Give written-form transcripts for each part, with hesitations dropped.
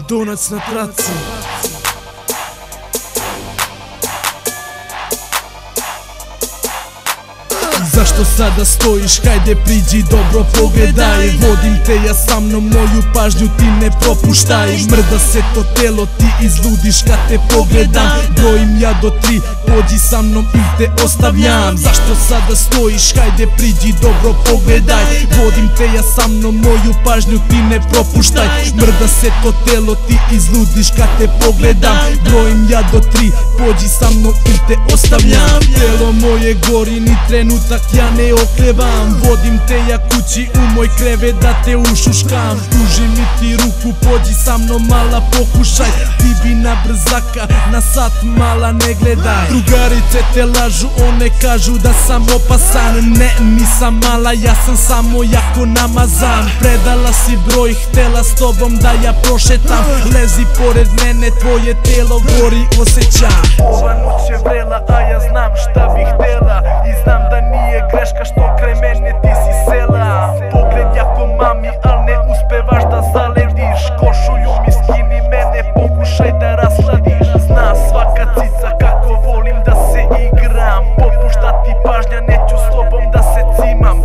Donac na traci. Zašto sada stojiš, hajde priđi, dobro pogledaj. Vodim te ja sa mnom, moju pažnju ti ne propuštaj. Mrda se to telo, ti izludiš kad te pogledam. Brojim ja do 3, pođi sa mnom i te ostavljam. Zašto sada stojiš, hajde priđi, dobro pogledaj. Vodim te ja sa mnom, moju pažnju ti ne propuštaj. Mrda se to telo, ti izludiš kad te pogledam. Brojim ja do 3, pođi sa mnom i te ostavljam. Telo moje gori, ni trenutak ja ne oklevam. Vodim te ja kući u moj krevet da te ušuškam. Pruži mi ti ruku, pođi sa mnom, mala pokušaj. Ti bi na brzaka, na sat mala ne gledaj. Drugarice te lažu, one kažu da sam opasan. Ne, nisam mala, ja sam samo jako namazan. Predala si broj, htela s tobom da ja prošetam. Lezi pored mene, tvoje telo gori, osjećam. Ova noć je vrela, a ja znam šta bih htela. I znam da nije greška što kraj mene ti si sela. Pogled jako mami, al ne uspevaš da zalediš. Košulju mi skini, mene pokušaj da rasladiš. Zna svaka cica kako volim da se igram. Popušta ti pažnja, neću s tobom da se cimam.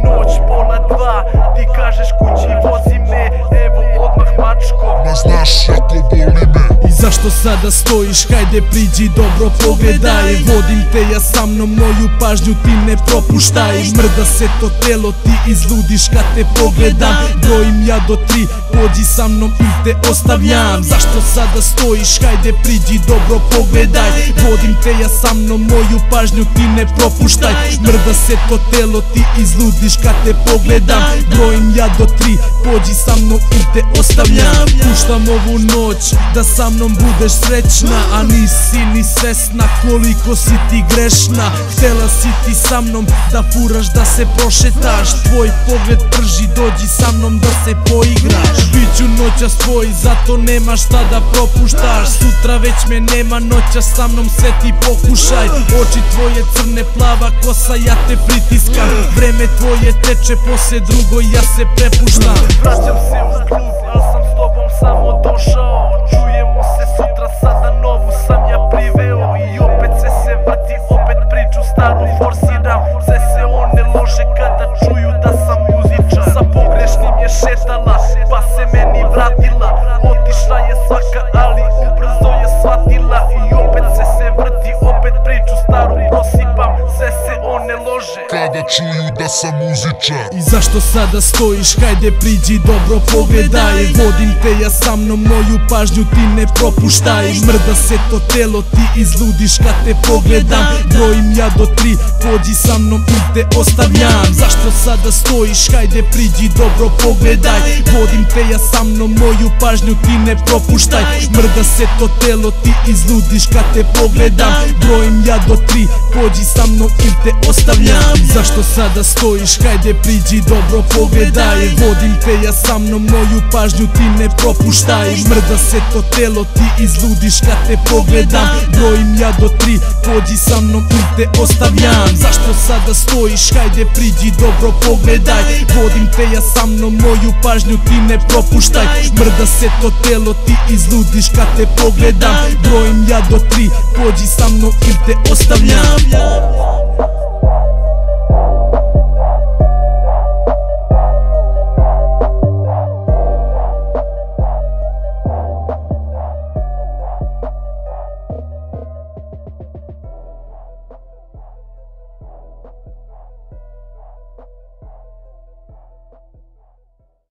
Noć pola 2, ti kažeš kući vozi me. Evo odmah mačko, ma znaš jako boli me. I zašto sada stojiš, hajde priđi, dobro pogledaj. Vodim te ja sa mnom, moju pažnju ti ne propuštaj. Mrda se to telo, ti izludiš kad te pogledam. Brojim ja do 3, pođi sa mnom i te ostavljam. Zašto sada stojiš, hajde priđi, dobro pogledaj. Vodim te ja sa mnom, moju pažnju ti ne propuštaj. Mrda se to telo, ti izludiš kad te pogledam. Brojim ja do 3, pođi sa mnom i te ostavljam. Puštam ovu noć da sa mnom budeš srećna, a nisi ni svesna koliko si ti grešna. Htela si ti sa mnom da furaš, da se prošetaš. Tvoj pogled prži, dođi sa mnom da se poigraš. Biću noćas tvoj, zato nema šta da propuštaš. Sutra već me nema, noćas sa mnom sve ti pokušaj. Oči tvoje crne, plava kosa, ja te pritiskam. Vreme tvoje teče, posle drugo ja se prepuštam. Vraćam se u klub, al sam s tobom samo došao. Čujemo se sutra, sada novu sam ja priveo. I opet sve se vrti, opet priču staru forsiram. Sve se one lože kada čuju da sam muzičar. Sa pogrešnim je šetala, pa se meni vratila. Otišla je svaka, ali ubrzo je shvatila. I opet sve se vrti, opet priču staru prosipam. Sve se one lože kada čuju da sam muzičar. I zašto sada stojiš, hajde priđi, dobro pogledaj. Vodim te ja sa mnom, moju pažnju ti ne propuštaj. Mrda se to telo, ti izludiš kad te pogledam. Brojim ja do 3, pođi sa mnom i te ostavljam. Zašto sada stojiš, hajde priđi, dobro pogledaj. Vodim te ja sa mnom, moju pažnju ti ne propuštaj. Mrda se to telo, ti izludiš kad te pogledam. Brojim ja do 3, pođi sa mnom i te ostavljam. Zašto sada stojiš, hajde priđi, dobro pogledaj. Vodim te ja sa mnom, moju pažnju ti ne propuštaj. Mrda se to telo, ti izludiš kad te pogledam. Brojim ja do 3, pođi sa mnom i te ostavljam. Zašto sada stojiš, hajde priđi, dobro pogledaj. Vodim te ja sa mnom, moju pažnju ti ne propuštaj. Mrda se to telo, ti izludiš kad te pogledam. Brojim ja do 3, pođi sa mnom i te ostavljam.